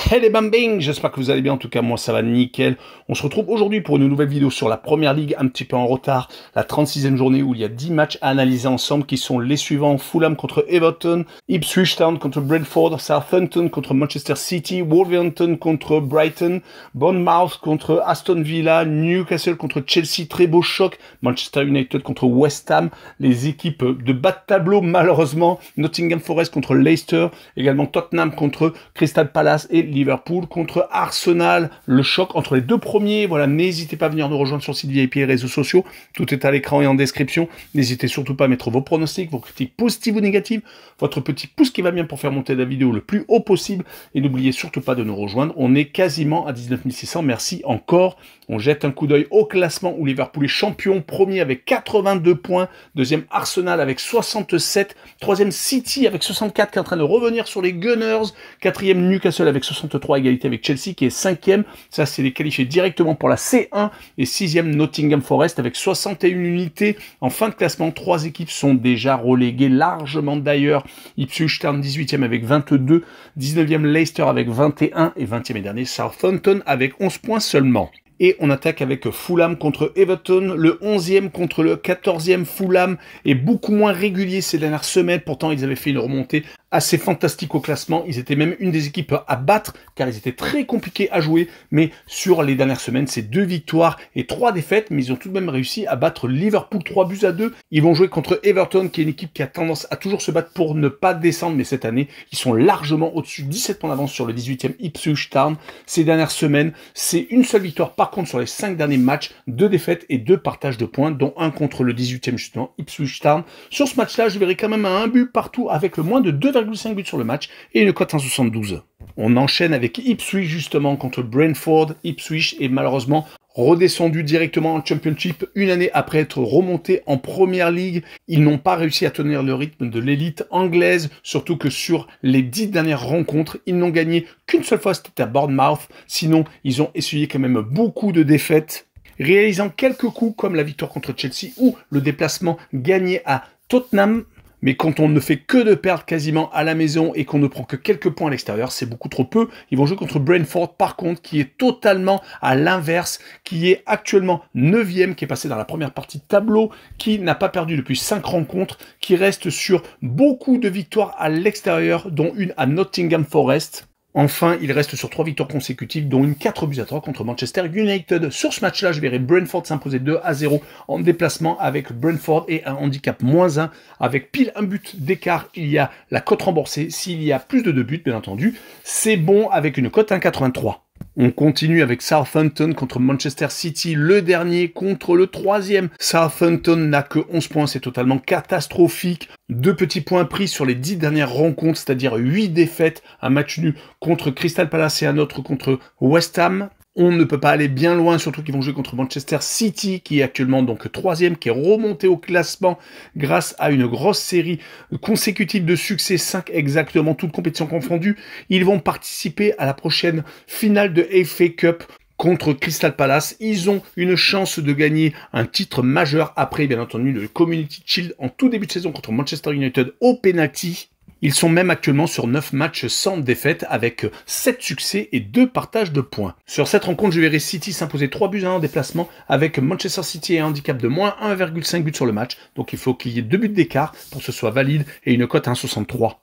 Hey les bambing, j'espère que vous allez bien, en tout cas moi ça va nickel. On se retrouve aujourd'hui pour une nouvelle vidéo sur la Première Ligue, un petit peu en retard, la 36e journée où il y a 10 matchs à analyser ensemble qui sont les suivants: Fulham contre Everton, Ipswich Town contre Brentford, Southampton contre Manchester City, Wolverhampton contre Brighton, Bournemouth contre Aston Villa, Newcastle contre Chelsea, très beau choc, Manchester United contre West Ham, les équipes de bas de tableau malheureusement, Nottingham Forest contre Leicester, également Tottenham contre Crystal Palace et Liverpool contre Arsenal, le choc entre les deux premiers. Voilà, n'hésitez pas à venir nous rejoindre sur le site VIP et les réseaux sociaux, tout est à l'écran et en description. N'hésitez surtout pas à mettre vos pronostics, vos critiques positives ou négatives, votre petit pouce qui va bien pour faire monter la vidéo le plus haut possible, et n'oubliez surtout pas de nous rejoindre, on est quasiment à 19 600, merci encore. On jette un coup d'œil au classement où Liverpool est champion, premier avec 82 points, deuxième Arsenal avec 67, troisième City avec 64 qui est en train de revenir sur les Gunners, quatrième Newcastle avec 63, égalité avec Chelsea qui est cinquième, ça c'est les qualifiés directement pour la C1, et sixième Nottingham Forest avec 61 unités. En fin de classement, trois équipes sont déjà reléguées largement d'ailleurs. Ipswich Town 18e avec 22, 19e Leicester avec 21 et 20e et dernier Southampton avec 11 points seulement. Et on attaque avec Fulham contre Everton, le 11e contre le 14e. Fulham est beaucoup moins régulier ces dernières semaines, pourtant ils avaient fait une remontée assez fantastique au classement, ils étaient même une des équipes à battre, car ils étaient très compliqués à jouer, mais sur les dernières semaines, c'est 2 victoires et 3 défaites, mais ils ont tout de même réussi à battre Liverpool 3-2. Ils vont jouer contre Everton, qui est une équipe qui a tendance à toujours se battre pour ne pas descendre, mais cette année, ils sont largement au-dessus, 17 points d'avance sur le 18e Ipswich Town. Ces dernières semaines, c'est une seule victoire, par contre sur les 5 derniers matchs, 2 défaites et 2 partages de points, dont un contre le 18e justement, Ipswich Town. Sur ce match-là, je verrai quand même un but partout, avec le moins de 2,5 buts sur le match et une cote 1,72. On enchaîne avec Ipswich justement contre Brentford. Ipswich est malheureusement redescendu directement en Championship une année après être remonté en Première Ligue. Ils n'ont pas réussi à tenir le rythme de l'élite anglaise, surtout que sur les 10 dernières rencontres, ils n'ont gagné qu'une seule fois, c'était à Bournemouth. Sinon, ils ont essuyé quand même beaucoup de défaites, réalisant quelques coups comme la victoire contre Chelsea ou le déplacement gagné à Tottenham. Mais quand on ne fait que de perdre quasiment à la maison et qu'on ne prend que quelques points à l'extérieur, c'est beaucoup trop peu. Ils vont jouer contre Brentford, par contre, qui est totalement à l'inverse, qui est actuellement 9e, qui est passé dans la première partie de tableau, qui n'a pas perdu depuis 5 rencontres, qui reste sur beaucoup de victoires à l'extérieur, dont une à Nottingham Forest. Enfin, il reste sur 3 victoires consécutives, dont une 4-3 contre Manchester United. Sur ce match-là, je verrai Brentford s'imposer 2-0 en déplacement avec Brentford et un handicap -1. Avec pile un but d'écart, il y a la cote remboursée. S'il y a plus de 2 buts, bien entendu, c'est bon avec une cote 1,83. On continue avec Southampton contre Manchester City, le dernier contre le 3e. Southampton n'a que 11 points, c'est totalement catastrophique. 2 petits points pris sur les 10 dernières rencontres, c'est-à-dire 8 défaites, un match nul contre Crystal Palace et un autre contre West Ham. On ne peut pas aller bien loin, surtout qu'ils vont jouer contre Manchester City, qui est actuellement donc 3e, qui est remonté au classement grâce à une grosse série consécutive de succès, 5 exactement, toutes compétitions confondues. Ils vont participer à la prochaine finale de FA Cup contre Crystal Palace. Ils ont une chance de gagner un titre majeur après, bien entendu, le Community Shield en tout début de saison contre Manchester United au penalty. Ils sont même actuellement sur 9 matchs sans défaite avec 7 succès et 2 partages de points. Sur cette rencontre, je verrai City s'imposer 3-1 en déplacement avec Manchester City et un handicap de moins 1,5 buts sur le match. Donc il faut qu'il y ait 2 buts d'écart pour que ce soit valide et une cote à 1,63.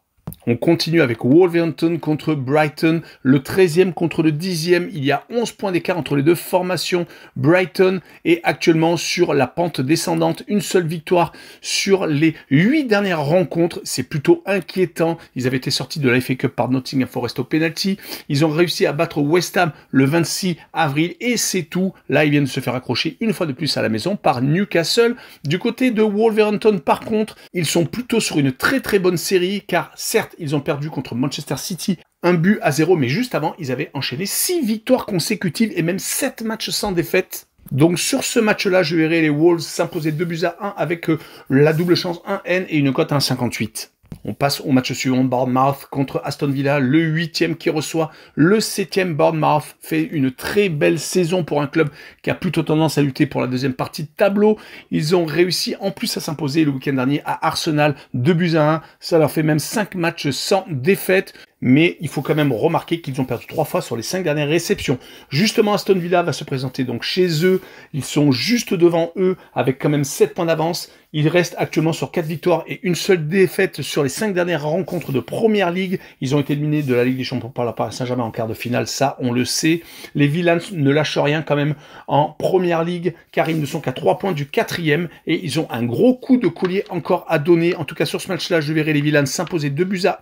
On continue avec Wolverhampton contre Brighton, le 13e contre le 10e. Il y a 11 points d'écart entre les deux formations. Brighton est actuellement sur la pente descendante. Une seule victoire sur les 8 dernières rencontres. C'est plutôt inquiétant. Ils avaient été sortis de la FA Cup par Nottingham Forest au penalty. Ils ont réussi à battre West Ham le 26 avril et c'est tout. Là, ils viennent de se faire accrocher une fois de plus à la maison par Newcastle. Du côté de Wolverhampton, par contre, ils sont plutôt sur une très très bonne série car certes, ils ont perdu contre Manchester City 1-0, mais juste avant, ils avaient enchaîné 6 victoires consécutives et même 7 matchs sans défaite. Donc sur ce match-là, je verrai les Wolves s'imposer 2-1 avec la double chance 1N et une cote à 1,58. On passe au match suivant, Bournemouth contre Aston Villa, le 8e qui reçoit le 7e. Bournemouth fait une très belle saison pour un club qui a plutôt tendance à lutter pour la deuxième partie de tableau. Ils ont réussi en plus à s'imposer le week-end dernier à Arsenal 2-1. Ça leur fait même 5 matchs sans défaite. mais il faut quand même remarquer qu'ils ont perdu 3 fois sur les 5 dernières réceptions. Justement, Aston Villa va se présenter donc chez eux. Ils sont juste devant eux avec quand même 7 points d'avance. Ils restent actuellement sur 4 victoires et une seule défaite sur les 5 dernières rencontres de Première Ligue. Ils ont été éliminés de la Ligue des Champions par la Paris Saint-Germain en quart de finale, ça on le sait. Les Villans ne lâchent rien quand même en Première Ligue car ils ne sont qu'à 3 points du 4e et ils ont un gros coup de collier encore à donner. En tout cas sur ce match-là, je verrai les Villans s'imposer 2-1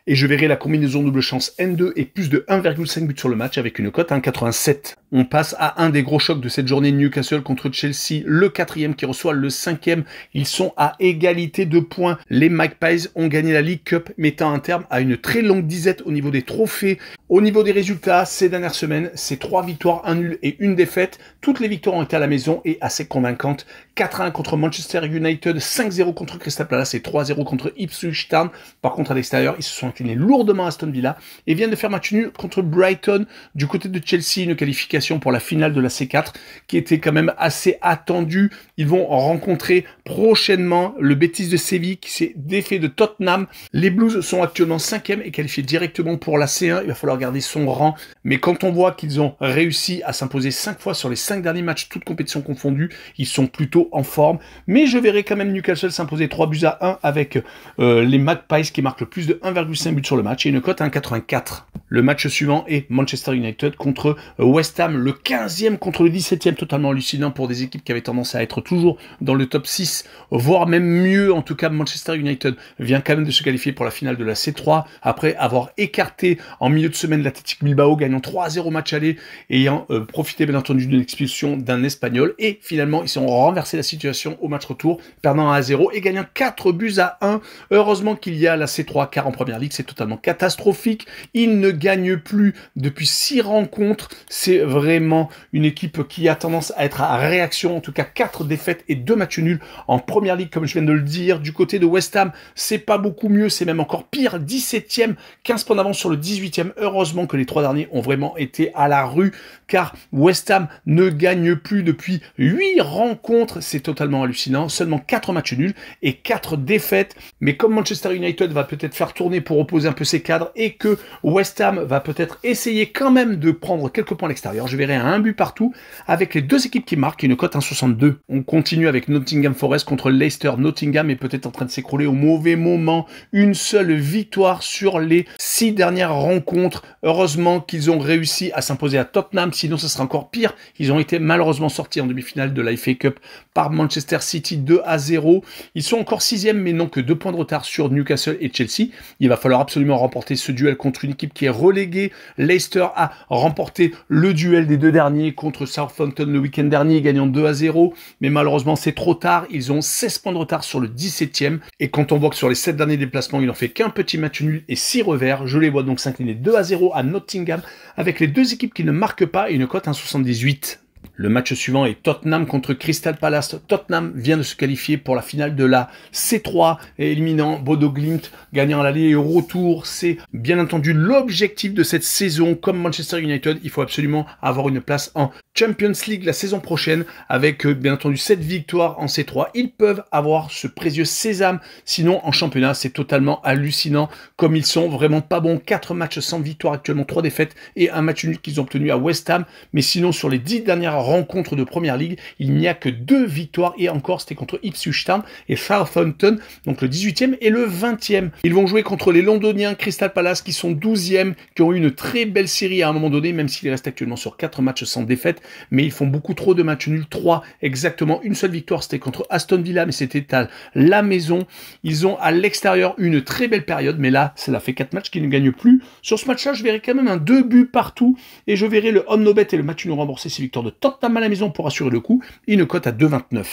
et je verrai la combinaison double chance N2 et plus de 1,5 buts sur le match avec une cote à 1,87. On passe à un des gros chocs de cette journée, Newcastle contre Chelsea, le 4e qui reçoit le 5e. Ils sont à égalité de points. Les Magpies ont gagné la League Cup, mettant un terme à une très longue disette au niveau des trophées. Au niveau des résultats, ces dernières semaines, c'est 3 victoires, 1 nul et 1 défaite. Toutes les victoires ont été à la maison et assez convaincantes. 4-1 contre Manchester United, 5-0 contre Crystal Palace et 3-0 contre Ipswich Town. Par contre, à l'extérieur, ils se sont inclinés lourdement à Aston Villa et viennent de faire match nul contre Brighton. Du côté de Chelsea, une qualification pour la finale de la C4 qui était quand même assez attendue. Ils vont rencontrer prochainement le Betis de Séville qui s'est défait de Tottenham. Les Blues sont actuellement 5e et qualifiés directement pour la C1. Il va falloir garder son rang. Mais quand on voit qu'ils ont réussi à s'imposer 5 fois sur les 5 derniers matchs, toutes compétitions confondues, ils sont plutôt en forme. Mais je verrai quand même Newcastle s'imposer 3-1 avec les Magpies qui marquent le plus de 1,5 but sur le match et une cote à 1,84. Le match suivant est Manchester United contre West Ham, le 15e contre le 17e, totalement hallucinant pour des équipes qui avaient tendance à être toujours dans le top 6, voire même mieux. En tout cas, Manchester United vient quand même de se qualifier pour la finale de la C3 après avoir écarté en milieu de semaine l'Athletic Bilbao, gagnant 3-0 match aller, ayant profité bien entendu d'une expulsion d'un Espagnol. Et finalement, ils ont renversé la situation au match retour, perdant 1-0 et gagnant 4-1. Heureusement qu'il y a la C3 car en Première Ligue, c'est totalement catastrophique. Ils ne gagnent plus depuis 6 rencontres. C'est vraiment une équipe qui a tendance à être à réaction. En tout cas, 4 défaites et 2 matchs nuls en Première Ligue, comme je viens de le dire. Du côté de West Ham, c'est pas beaucoup mieux, c'est même encore pire. 17e, 15 points d'avance sur le 18e. Heureusement que les 3 derniers ont vraiment été à la rue, car West Ham ne gagne plus depuis 8 rencontres. C'est totalement hallucinant. Seulement 4 matchs nuls et 4 défaites. Mais comme Manchester United va peut-être faire tourner pour opposer un peu ses cadres et que West Ham va peut-être essayer quand même de prendre quelques points à l'extérieur, je verrai un but partout avec les deux équipes qui marquent et une cote 1,62. On continue avec Nottingham Forest contre Leicester. Nottingham est peut-être en train de s'écrouler au mauvais moment. Une seule victoire sur les 6 dernières rencontres. Heureusement qu'ils ont réussi à s'imposer à Tottenham, sinon ce sera encore pire. Ils ont été malheureusement sortis en demi-finale de la FA Cup par Manchester City 2-0. Ils sont encore 6e mais n'ont que 2 points de retard sur Newcastle et Chelsea. Il va falloir absolument remporter ce duel contre une équipe qui est reléguée. Leicester a remporté le duel des 2 derniers contre Southampton le week-end dernier, gagnant 2-0. Mais malheureusement, c'est trop tard. Ils ont 16 points de retard sur le 17e. Et quand on voit que sur les 7 derniers déplacements, ils n'ont fait qu'un petit match nul et 6 revers, je les vois donc s'incliner 2-0 à Nottingham avec les deux équipes qui ne marquent pas et une cote 1,78. Le match suivant est Tottenham contre Crystal Palace. Tottenham vient de se qualifier pour la finale de la C3, éliminant Bodo Glimt, gagnant l'aller et au retour. C'est bien entendu l'objectif de cette saison. Comme Manchester United, il faut absolument avoir une place en Champions League la saison prochaine, avec bien entendu 7 victoires en C3. Ils peuvent avoir ce précieux sésame. Sinon, en championnat, c'est totalement hallucinant. Comme ils sont vraiment pas bons. 4 matchs sans victoire actuellement, 3 défaites et un match nul qu'ils ont obtenu à West Ham. Mais sinon, sur les 10 dernières rencontres de Première Ligue, il n'y a que 2 victoires et encore c'était contre Ipswich Town et Southampton, donc le 18e et le 20e. Ils vont jouer contre les Londoniens Crystal Palace qui sont 12e, qui ont eu une très belle série à un moment donné, même s'ils restent actuellement sur 4 matchs sans défaite, mais ils font beaucoup trop de matchs nuls, 3 exactement. Une seule victoire, c'était contre Aston Villa, mais c'était à la maison. Ils ont à l'extérieur une très belle période, mais là, cela fait 4 matchs qu'ils ne gagnent plus. Sur ce match-là, je verrai quand même un 2 buts partout, et je verrai le home no bet et le match nul rembourser ces victoires de Tottenham à la maison pour assurer le coup, une cote à 2,29.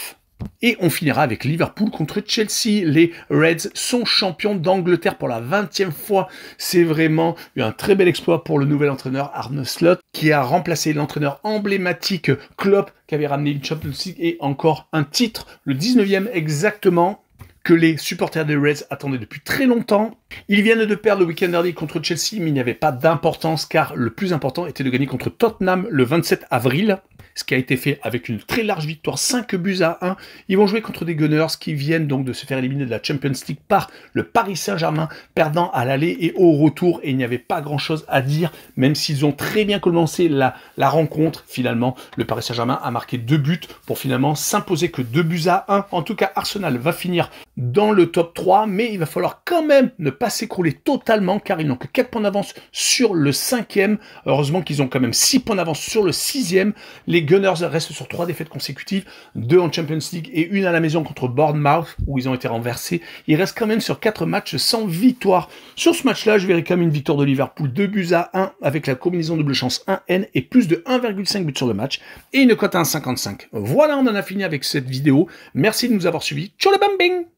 Et on finira avec Liverpool contre Chelsea. Les Reds sont champions d'Angleterre pour la 20e fois. C'est vraiment un très bel exploit pour le nouvel entraîneur Arne Slot, qui a remplacé l'entraîneur emblématique Klopp, qui avait ramené une Champions League et encore un titre, le 19e exactement, que les supporters des Reds attendaient depuis très longtemps. Ils viennent de perdre le week-end dernier contre Chelsea, mais il n'y avait pas d'importance car le plus important était de gagner contre Tottenham le 27 avril. Ce qui a été fait avec une très large victoire, 5-1. Ils vont jouer contre des Gunners qui viennent donc de se faire éliminer de la Champions League par le Paris Saint-Germain, perdant à l'aller et au retour. Et il n'y avait pas grand-chose à dire, même s'ils ont très bien commencé la rencontre. Finalement, le Paris Saint-Germain a marqué 2 buts pour finalement s'imposer que 2-1. En tout cas, Arsenal va finir dans le top 3, mais il va falloir quand même ne pas s'écrouler totalement, car ils n'ont que 4 points d'avance sur le 5e. Heureusement qu'ils ont quand même 6 points d'avance sur le 6e. Les Gunners restent sur 3 défaites consécutives, 2 en Champions League et 1 à la maison contre Bournemouth, où ils ont été renversés. Ils restent quand même sur 4 matchs sans victoire. Sur ce match-là, je verrai quand même une victoire de Liverpool 2-1, avec la combinaison double chance 1N et plus de 1,5 buts sur le match, et une cote à 1,55. Voilà, on en a fini avec cette vidéo. Merci de nous avoir suivis. Ciao le bambing!